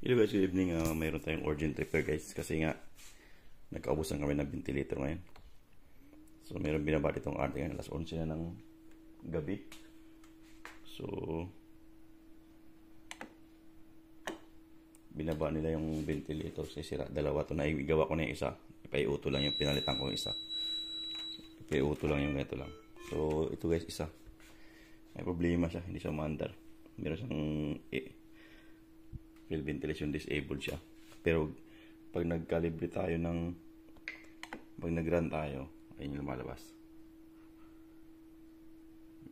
Hello guys, good evening. Mayroon tayong urgent repair guys kasi nga nagkaubusan kami ng ventilator ngayon. So mayroon binaba ditong arte ngayon, alas 11 na ng gabi. So binaba nila yung ventilator, sisira. Dalawa to na igawa ko na yung isa. Ipaiuto lang yung pinalitan ko yung isa. Ipaiuto lang yung ganito lang. So ito guys, isa. May problema siya, hindi siya maandar. Meron siyang field ventilation disabled siya. Pero pag nag-calibrate tayo pag nag-run tayo, ayun yung lumalabas.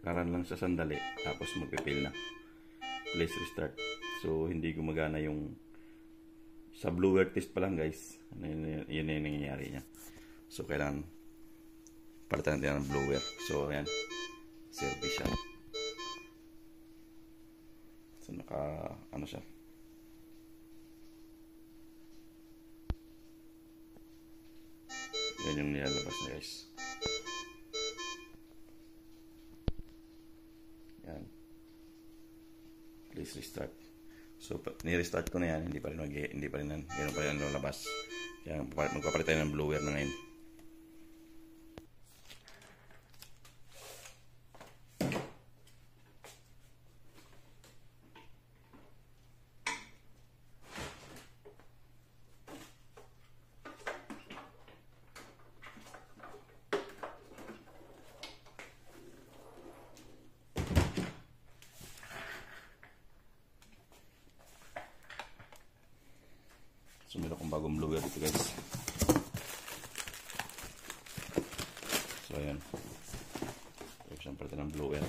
Karan lang sa sandali, tapos magpipil na. Please restart. So hindi gumagana yung sa blower test pa lang guys. Yun na yung nangyayari niya. So kailangan palitan natin ng blower. So ayan, service siya. So ano siya, yan yung nilalabas na guys. Yan. Please restart. So ni-restart ko na yan, hindi pa rin ganoon pa rin lalabas. Kaya magpapalit tayo ng blower na ngayon. So meron akong bagong blower dito guys. So ayan, siyang palitan ng blower.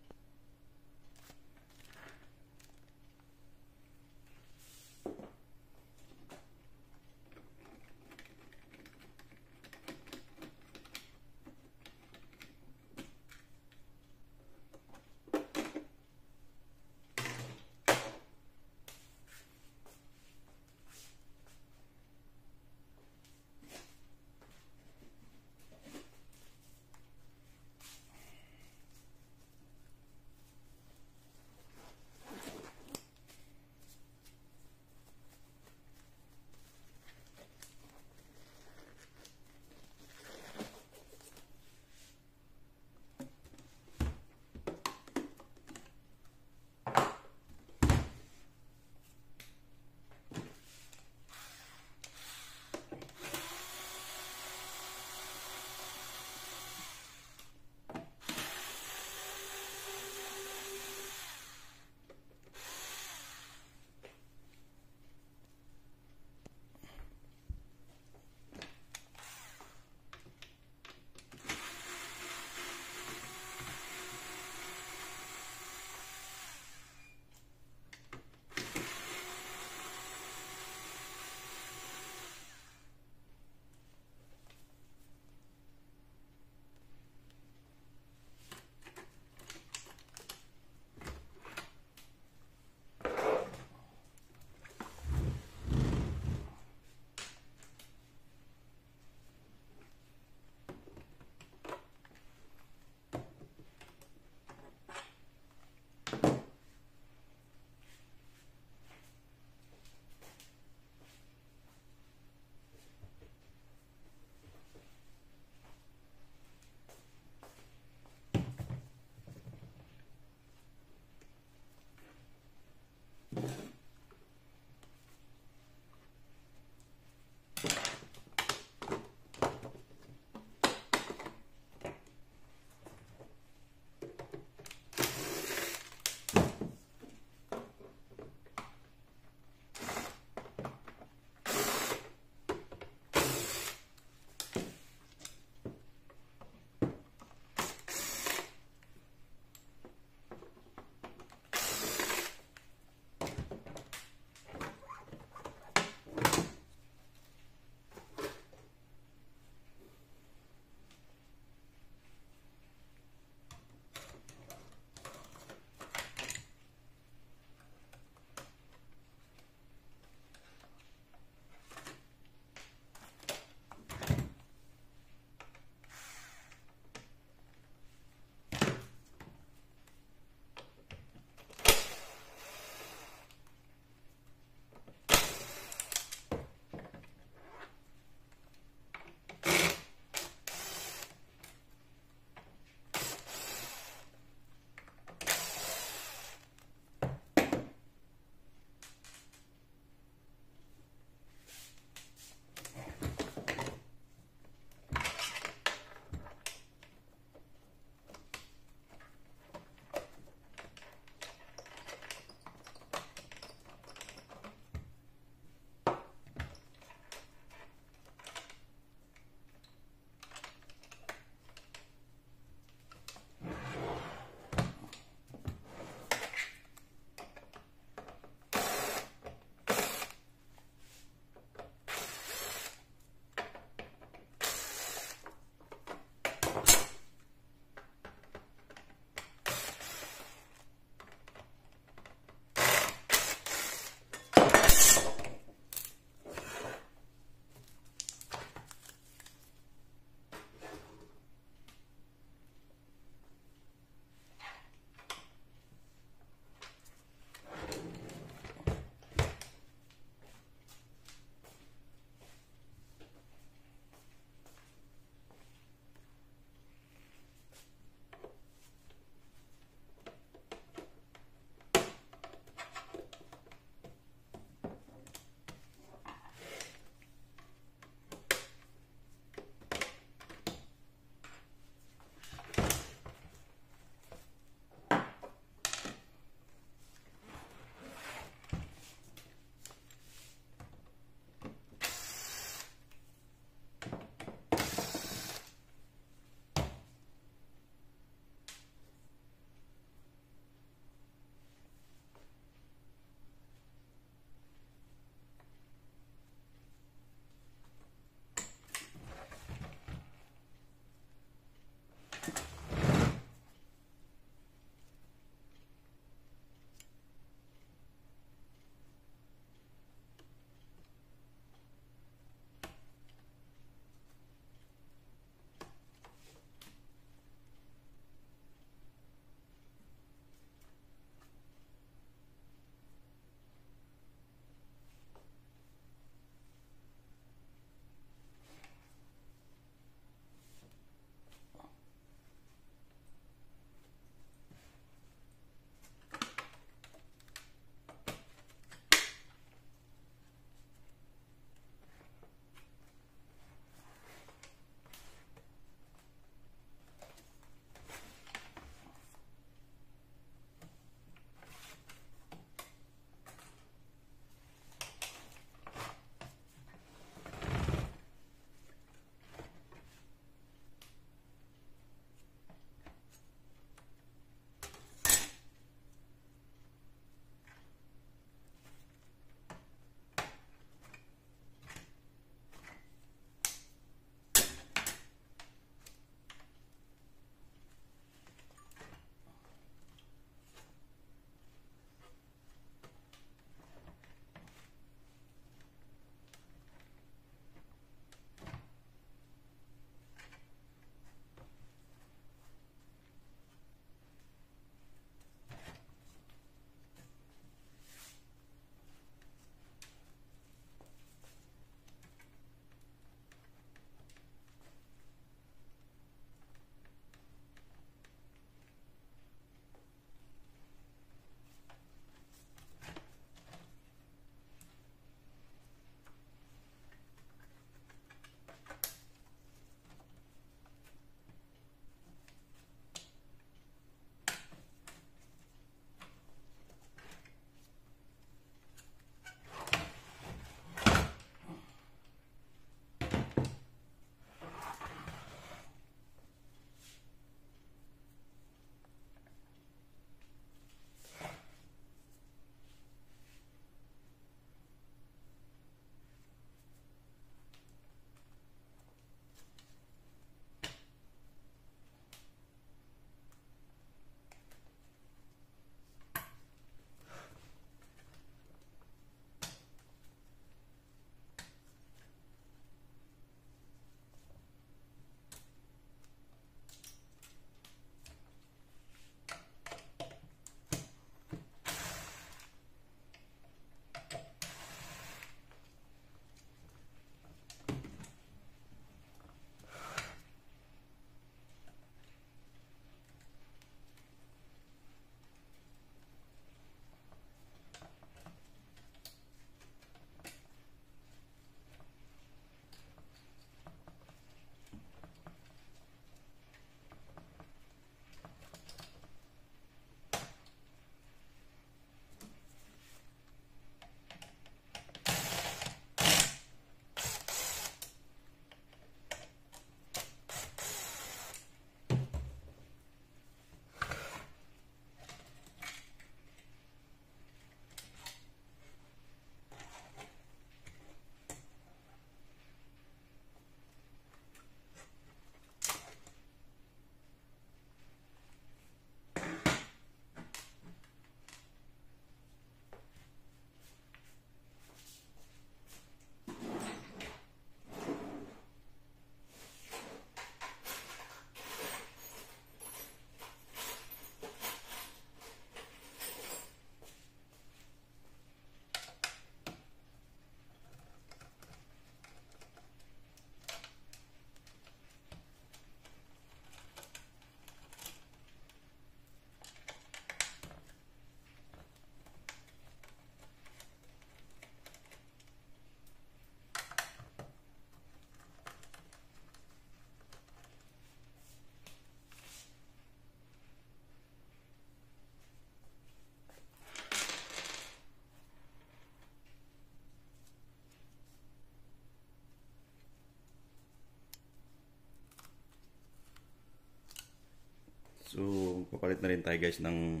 So, papalit na rin tayo guys ng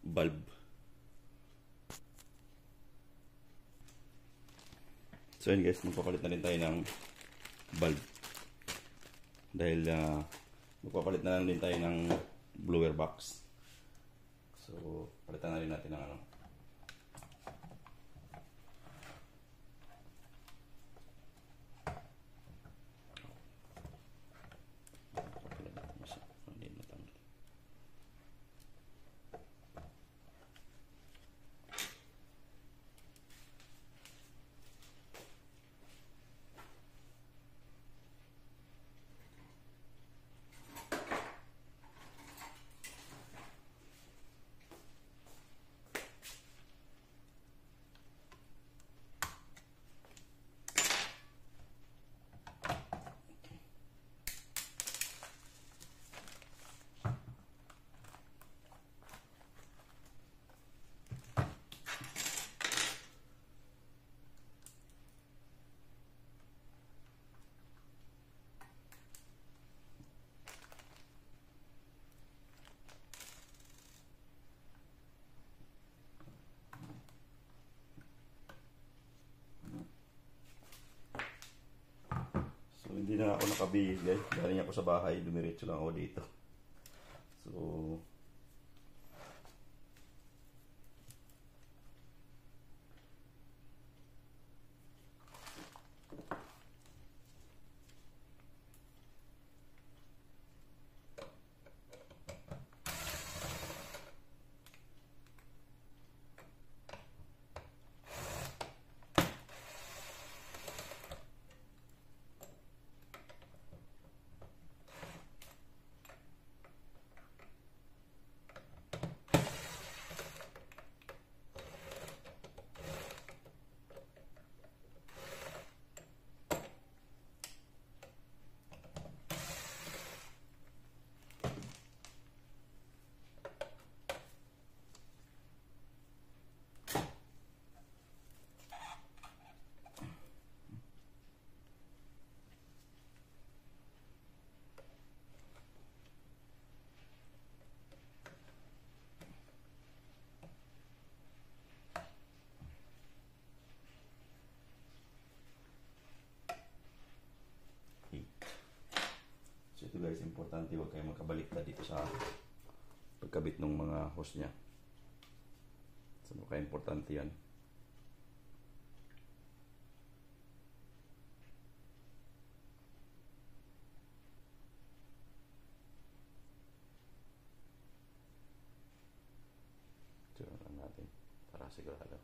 bulb. So yun guys, magpapalit na rin tayo ng bulb. Dahil magpapalit na lang din tayo ng blower box. So, palitan na rin natin ng ano. Hindi na ako nakabihis guys. Galing ako sa bahay, dumiretso lang ako dito. So, ito guys, importante huwag kayo magkabaliktad dito sa pagkabit ng mga hose nya. So, importante yan. Ito lang natin para sigurado.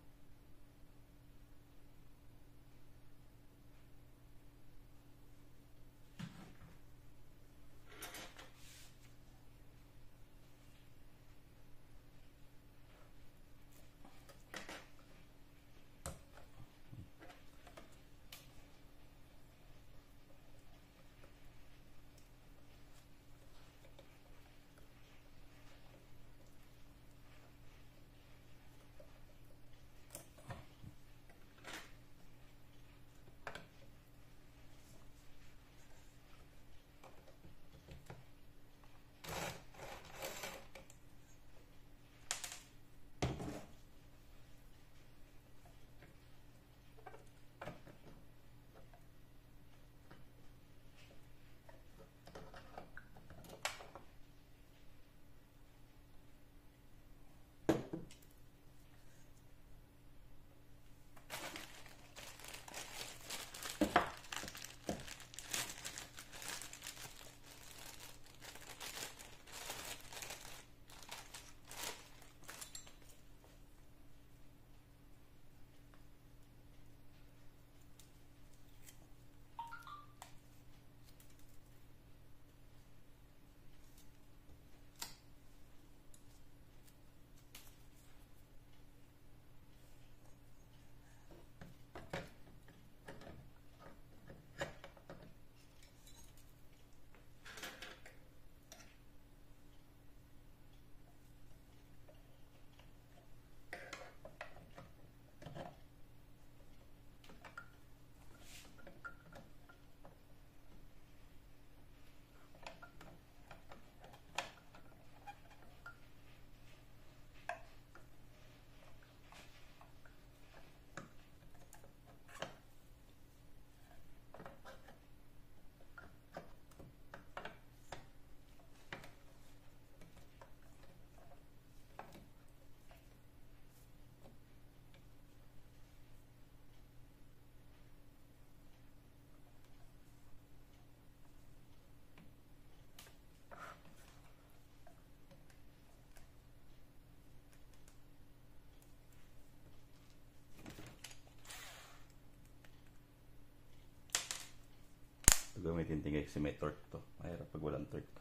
gamitin tingay kasi may torque to. Mahirap pag walang torque.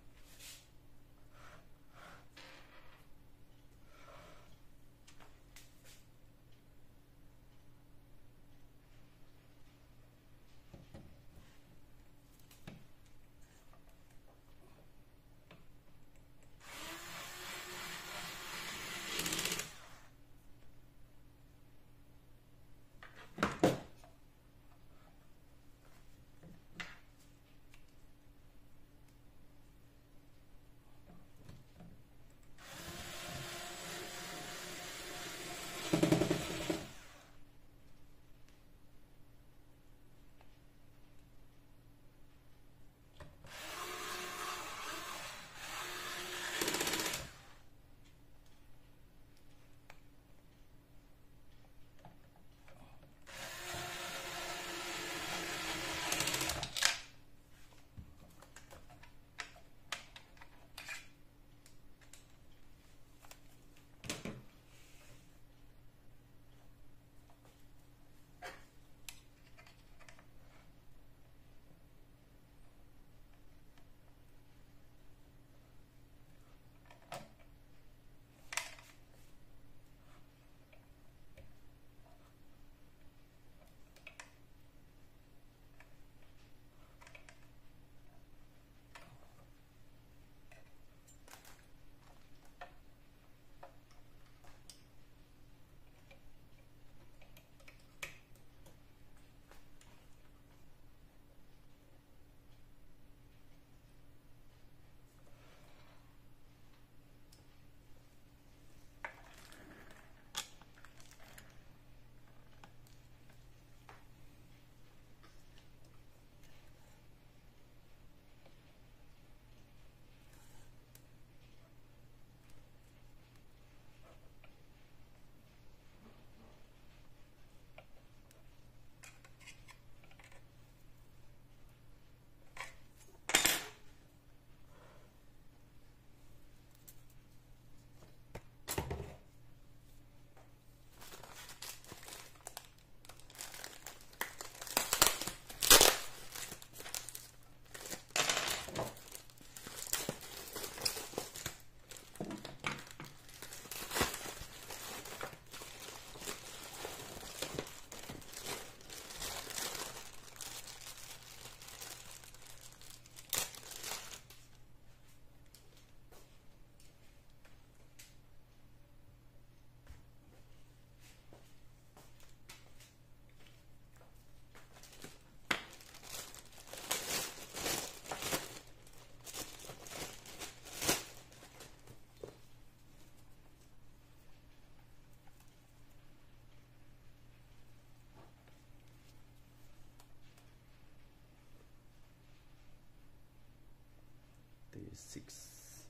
Six.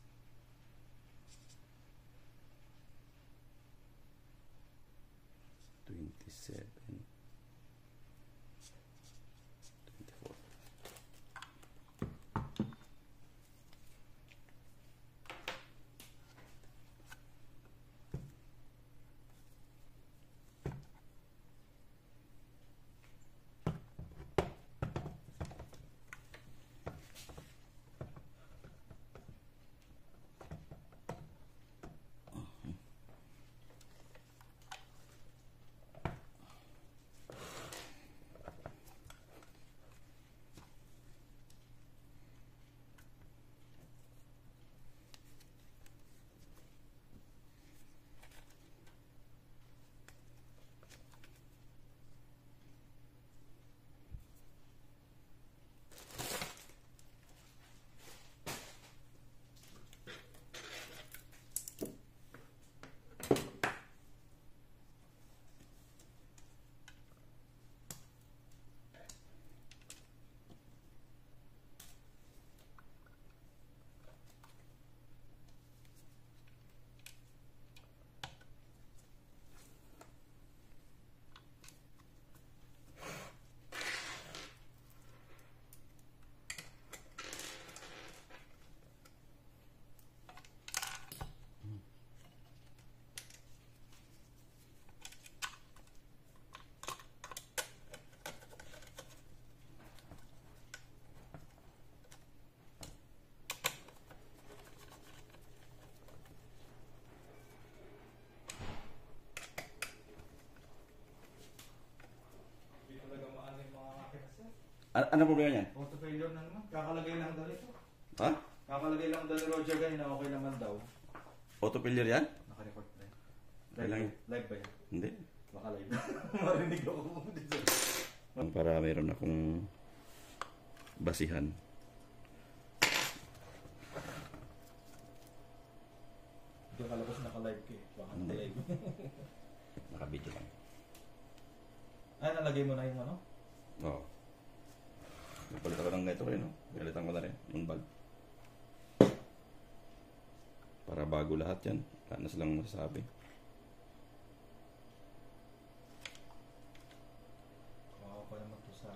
27. 24. Ano problema niyan? Auto failure na naman. Kakalagay lang daw ito. Ha? Kakalagay lang daw ni Roger ganyan na okay naman daw. Auto failure yan? Naka-record na yun. Kailangan yun. Live ba yan? Hindi. Baka live. Marinig ako dito. Para meron akong basihan. Hindi ka kalabas naka-live ka eh. Baka Hindi. naka-live. Nakabidyo lang. Ay, nalagay mo na yung ano? Oo. Napalit ako ng ganito rin, no? Galitan ko na rin, yung bulb. Para bago lahat yan. Wala na silang masasabi. Kawawa pa naman to sa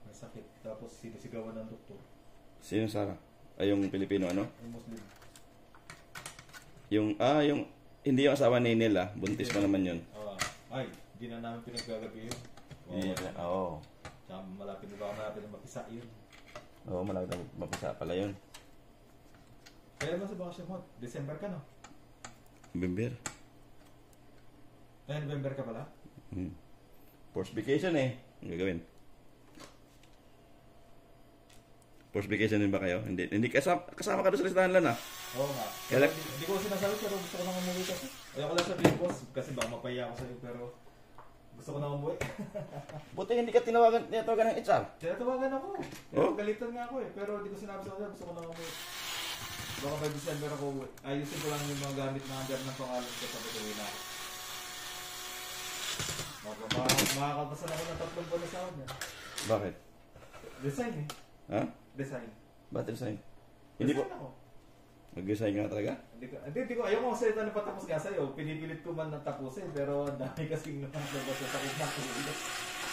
may sakit. Tapos sinisigawan ng doktor. Sino Sarah? Ay, yung Pilipino, ano? Yung Muslim. Yung hindi yung asawa ni Nela. Buntis pa naman yun. Ay, hindi na namin pinaggagabi yun. Oo. Tsaka malapit na mapisa yun. Oo, malaki na mapisa pala yun. Kaya naman sa bakasyon mo, December ka no? November. Ay, November ka pala? Forced vacation eh. Ang gagawin? Forced vacation din ba kayo? Hindi kasama ka doon sa listahan lang ah. Oo nga. Kaya Hindi ko sinasabi pero gusto ko nang umuwi kasi. Ayoko lang sabihin boss kasi baka mapahiya ako sa'yo pero gusto ko nang umuwi. Buti hindi ka tinawagan ng HR. Tinatawagan ako. Oh? Galitan nga ako eh pero hindi ko sinabi sa kanya gusto ko nang umuwi. Baka by December ako uwi. Ayusin ko lang yung mga gamit na under ng pangalan ko sa patuloy na ako. Makakatasan ako ng 3 buwan na sahod niya. Bakit? Design eh. Ha? Design. Ba't resign? Hindi po. Design ako. Mag-resign ka na talaga? Hindi ko, ayaw ko kasi ito napatapos nga sa'yo. Pinipilit ko man natapusin, pero ang dami kasing nakalabas sa sakit na ako.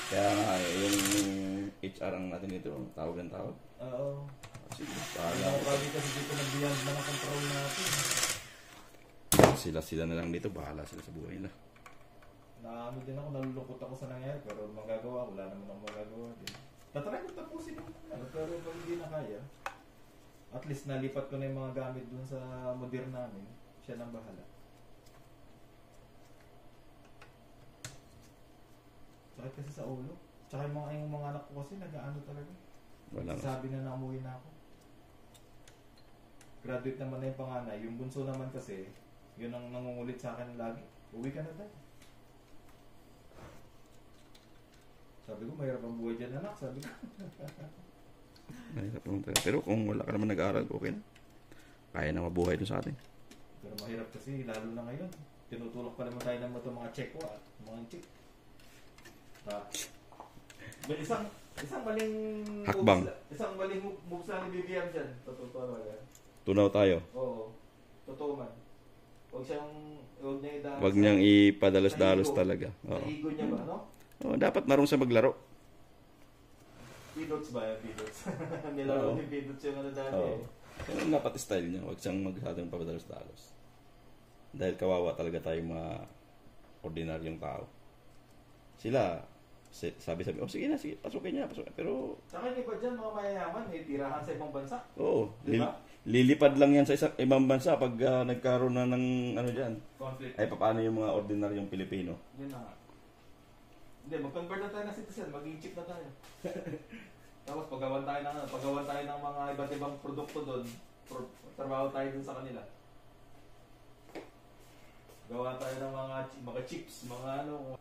Kaya nga, yung HR ang natin dito, tawag ng tawag. Oo. Sige, Kaya ako lagi kasi dito nag-beyond mga control natin. sila na lang dito, bahala sila sa buhay nila. Naano din ako, nalulungkot ako sa nangyari, pero magagawa, wala naman akong magagawa din. Tatry ko tapusin yung pero pag hindi na kaya, at least nalipat ko na yung mga gamit dun sa modern namin. Siya nang bahala. Sakit kasi sa ulo. Tsaka yung mga anak ko kasi nag-ano talaga. Wala. Sabi na umuwi na ako. Graduate naman na yung panganay. Yung bunso naman kasi, yun ang nangungulit sa akin lagi. Uwi ka na tayo. Sabi ko, mahirap ang buhay dyan anak. Sabi ko. Mahirap naman talaga. Pero kung wala ka naman nag-aaral, okay na. Kaya na mabuhay doon sa atin. Pero mahirap kasi, lalo na ngayon. Tinutulak pa naman tayo ng mga check ko mga check. Isang maling Hakbang. isang maling moves lang ni BBM dyan. Totoo talaga. Tunaw tayo. Oo. Totoo man. Huwag niyang ipadalos-dalos talaga. Sa ego niya ba, no? Oh, dapat marunong siya maglaro. Pidots ba yan? Pidots. Nilaro ni Pidots yung ano dati. Oo. Yan dapat style niya. Huwag siyang masyadong padalos-dalos. Dahil kawawa talaga tayong mga ordinaryong tao. Sila, sabi, oh sige na, sige, pasukin niya. Pero, Saka yung iba dyan, mga mayayaman, may tirahan sa ibang bansa. oo, Diba? lilipad lang yan sa ibang bansa pag nagkaroon na ng ano dyan. Conflict. Ay, paano yung mga ordinaryong Pilipino? Yun na nga. Hindi, mag-convert na tayo ng citizen, maging chip na tayo. Tapos paggawan tayo ng mga iba't ibang produkto doon, trabaho tayo dun sa kanila. Gawa tayo ng mga chips, mga ano.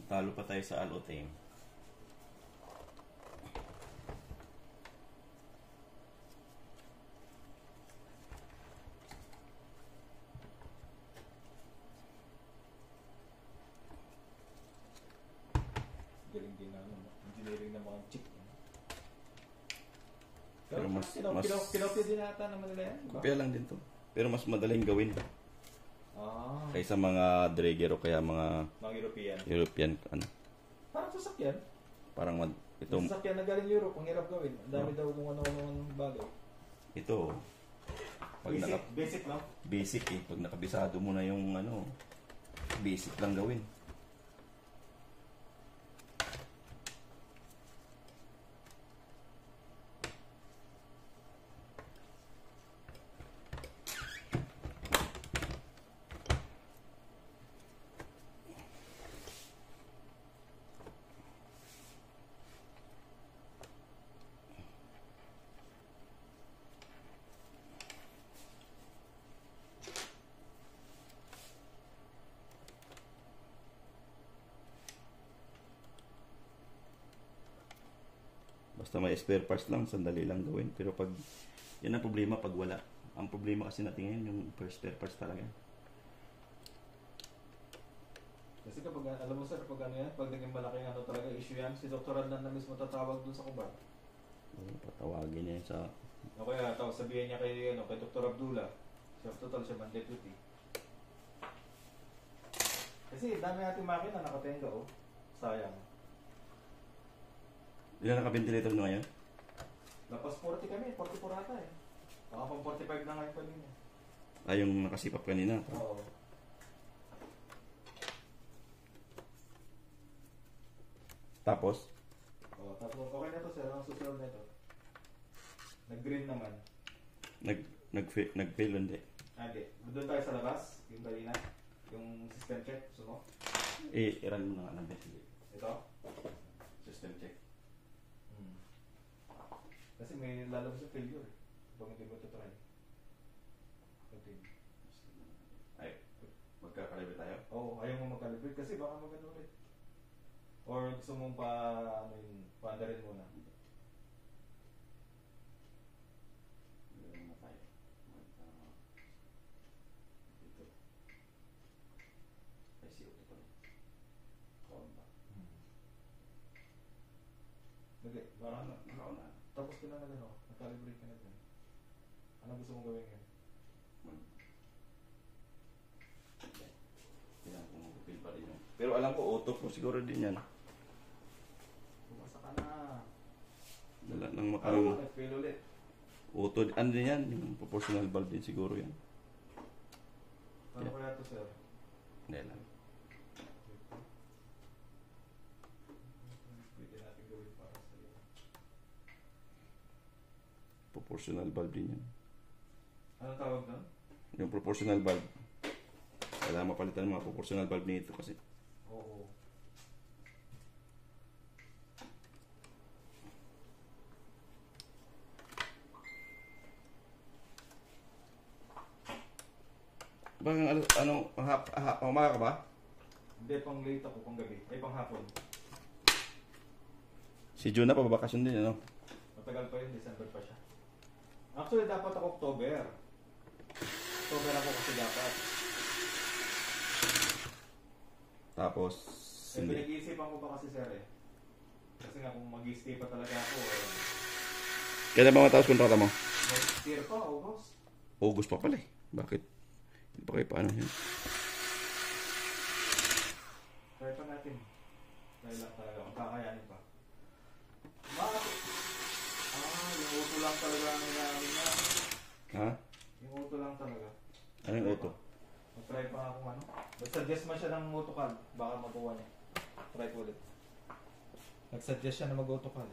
Talo pa tayo sa Aloteng. Galing din na engineering ng mga chip. Pero mas kinopya din ata naman nila yan, diba? kopya lang din to. Pero mas madaling gawin Ah, kaysa mga dragger o kaya mga mga European. European ano. Parang sasakyan. Parang ito Sasakyan na galing Europe, ang hirap gawin. Ang dami daw kung ano-ano bagay. ito pag Basic, no? basic eh. Pag nakabisado mo na yung ano, basic lang gawin. Basta may spare parts lang, sandali lang gawin. Pero pag, yan ang problema pag wala. Ang problema kasi natin ngayon, yung first spare parts talaga. Kasi kapag, alam mo sir, pag ano yan, pag naging malaking ano talaga issue yan, si Dr. Adnan na mismo tatawag dun sa kubar. Patawagin niya yun sa... O kaya, sabihin niya kay, ano, kay Dr. Abdullah. Siya total, siya man deputy. Kasi dami nating makina nakatenga, oh. Sayang. Ilan naka-ventilator na ngayon? Lapas 40 kami, 44 ata eh. Baka pang 45 na ngayon pa din eh. Ah, yung nakasipap kanina. Oo. Tapos? Oo, tapos okay na to sir, ang susunod na ito. Nag-green naman. Nag-fail hindi. Hindi. Doon tayo sa labas, yung kanina. Yung system check, gusto mo? I-run mo na nga ng Ito? system check. Kasi may lalabas sa failure eh. Kung hindi mo ito try. Ay, magkakalibre tayo? Oo, ayaw mo mag-calibrate kasi baka magano ulit. Or gusto mong pa, ano yun, paandarin muna. Meron na tayo. Dito. Ay, CO2 pala. Kawan ba? Hindi, parang Nakaon na. tapos ka na ano, nag-calibrate ka na dyan. Ano gusto mong gawin ngayon? Kailangan ko mag-fail pa rin yun. Pero alam ko, auto po siguro din yan. Bumasa ka na. Dala ng Ano makang mo, nag-fail ulit. auto. Ano din yan? Yung proportional valve din siguro yan. Ano kaya ito sir? Hindi lang. Pwede natin gawin para sa iyo. Proportional valve din yan. Anong tawag doon? Yung proportional valve. Kailangan mapalitan ng mga proportional valve nito kasi. Oo. Bang umaga ka ba? Hindi, pang late ako, pang gabi. Ay, pang hapon. Si Juna pa babakasyon din, ano? Matagal pa yun, December pa siya. Actually, dapat ako October. October ako kasi dapat. Tapos, Eh, hindi. pinag-iisipan ko pa kasi sir eh. Kasi nga kung mag-stay pa talaga ako, Kailan ba matapos kontrata mo? next year pa, August. August pa pala eh. Bakit? Hindi pa kayo paano yun? Try pa natin. Try lang talaga, kung kakayanin pa. Bakit? Yung auto lang talaga ang namin na. Ha? Yung auto lang talaga. Ano yung auto? Mag-try pa nga kung ano. Nag-suggest man siya ng AutoCAD. Baka makuha niya. Try ko ulit. Nag-suggest siya na mag-AutoCAD.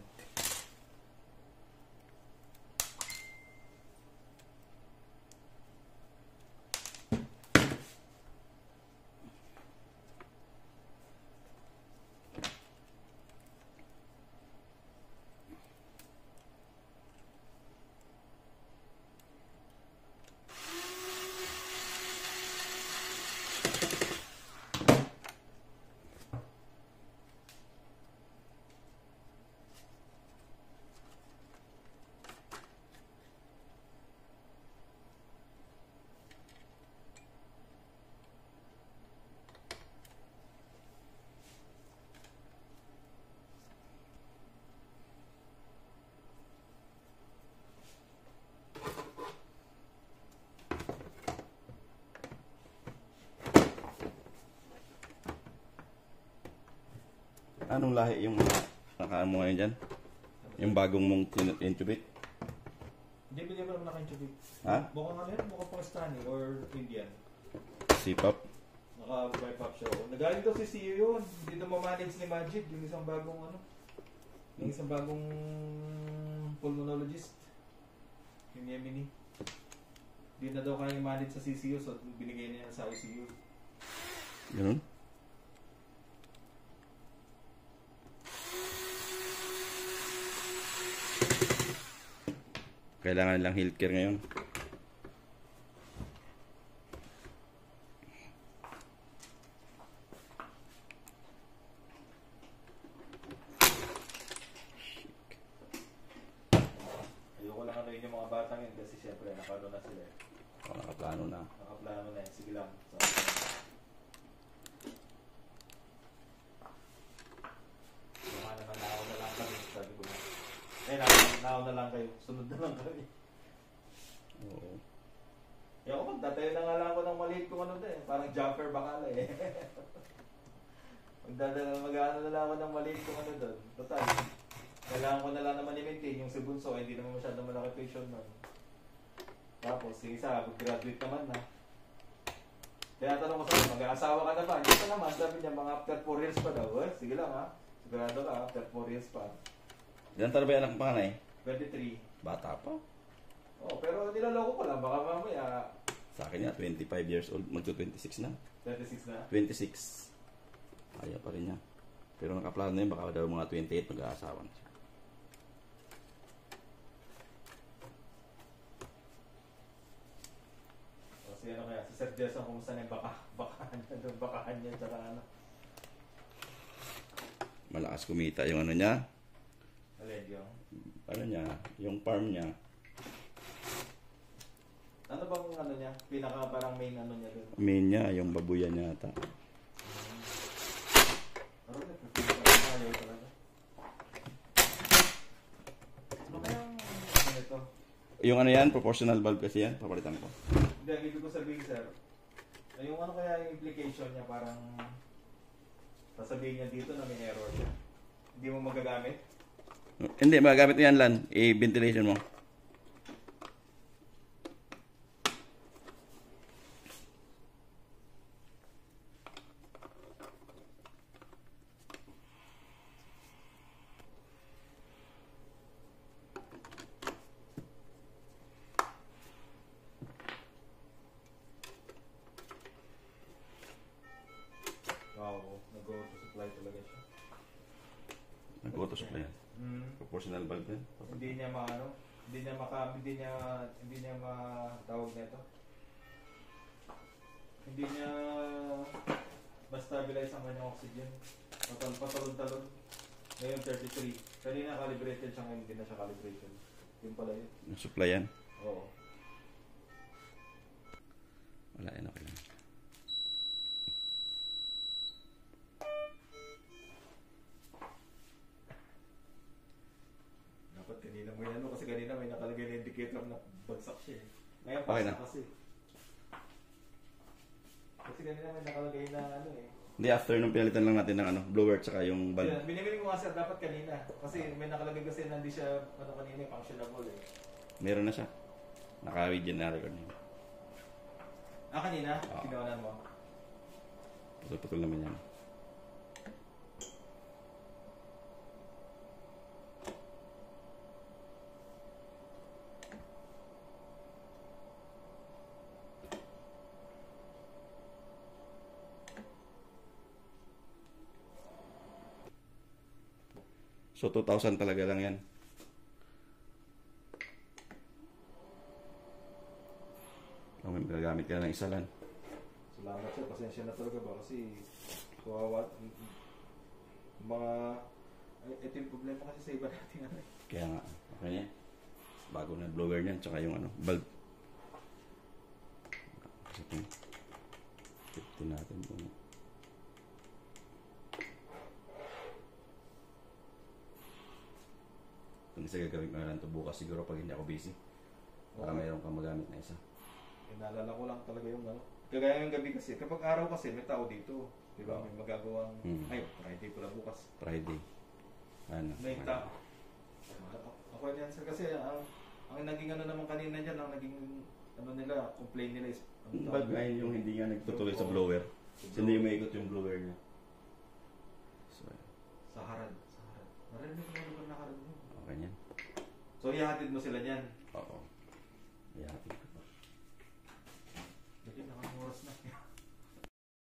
Anong lahi yung mga nakaan mo ngayon dyan? Yung bagong mong intubate? Hindi ba naman naka-intubate? Ha? Mukhang ano yun? Mukhang Pakistani or Indian. Sipap? Naka-bypass siya. Nagaling daw si CEO yun. Hindi daw mamanage ni Majid. Yung isang bagong ano. Yung isang bagong pulmonologist. Yung Yemeni. Hindi na daw kaya manage sa CCU so binigay niya sa ICU. Ganun? Kailangan nilang healthcare ngayon. ngayon kasi syempre nakano na sila eh. O, nakaplano na. Nakaplano na yun. Sige lang. So, naman ako na lang kami. Sabi ko na. Eh, nakaw na lang kayo. Sunod na lang kami. Oo. Eh ako magtatayo na nga lang ako ng maliit kung ano din. Parang jumper bakala eh. Mag-ano na lang ako ng maliit kung ano doon. Total. Kailangan ko na lang naman i-maintain yung si Bunso. Hindi naman masyadong malaki patient nun. Tapos, yung isa, graduate naman na. Kaya tanong ko sa akin, mag-aasawa ka na ba? Hindi pa naman, sabi niya, mga after 4 years pa daw. Eh, sige lang ha. Sigurado ka, after 4 years pa. Ilan taon ba yung anak mo panganay? 23. Bata pa. Oh, pero nilaloko ko lang. Baka mamaya, Sa akin niya, 25 years old. Magto-26 na. 26 na. 26. Kaya pa rin niya. Pero nakaplano na yun, baka daw mga 28 mag-aasawa na siya. Kasi ano kaya, si Sir Jason, kumusta na yung bakahan niya doon, bakahan niya, tsaka ano. Malakas kumita yung ano niya. Alin yung? Ano niya, yung farm niya. Ano bang ano niya? Pinaka parang main ano niya doon? Main niya, yung babuyan niya ata. Ano na, ayaw talaga. Ano kayang ano ito? Yung ano yan, proportional valve kasi yan. Papalitan ko. Hindi, ang ibig ko sabihin, sir, yung ano kaya yung implication niya, parang sasabihin niya dito na may error siya. Hindi mo magagamit? Hindi, magagamit mo yan lan. I-ventilation mo. Wow, nag-go to supply talaga siya. Nag-auto supply yan. Proportional valve yan. Hindi niya maano, hindi niya matawag nito. Hindi niya ma-stabilize ang kanyang oxygen. Patalon-talon. Ngayon 33. Kanina calibrated siya, ngayon hindi na siya calibrated. Yun pala yun. Yung supply yan. Oo. Wala yan, okay lang. Dapat kanina mo yan, kasi kanina may nakalagay na indicator na bagsak siya eh. Ngayon Okay pass na. na kasi. Kasi kanina may nakalagay na ano eh. Hindi, after nung pinalitan lang natin ng ano, blower tsaka yung valve. Yeah, binibili ko nga sir dapat kanina. Kasi may nakalagay kasi na hindi siya ano kanina functionable eh. Meron na siya. Naka-video na record niya. Ah, kanina? Oo. Pinawanan mo? Putol-putol naman yan. So, 2,000 talaga lang yan. Kung may magagamit ka na ng isa lang. Salamat sir, pasensya na talaga ba kasi kawawa mga ito yung problema kasi sa iba natin ano eh. Kaya nga, okay niya. Bago na blower niyan, tsaka yung ano, valve. Kasi itong 50 natin po. Itong isa gagawin ko na lang ito bukas siguro pag hindi ako busy. Para mayroon kang magamit na isa. Naalala ko lang talaga yung ano. Kagaya yung gabi kasi, kapag araw kasi may tao dito. Di ba? May magagawang, ay, Friday pala bukas. Friday. Ano? May tao. Ako yan sir kasi ang naging ano naman kanina dyan, ang naging ano nila, complain nila is Yung valve ngayon yung hindi nga nagtutuloy sa blower. So, hindi maikot yung blower niya. So, sa harad. Narinig ko na lugar na harad mo. okay yan. So ihahatid mo sila dyan. Oo. Yeah.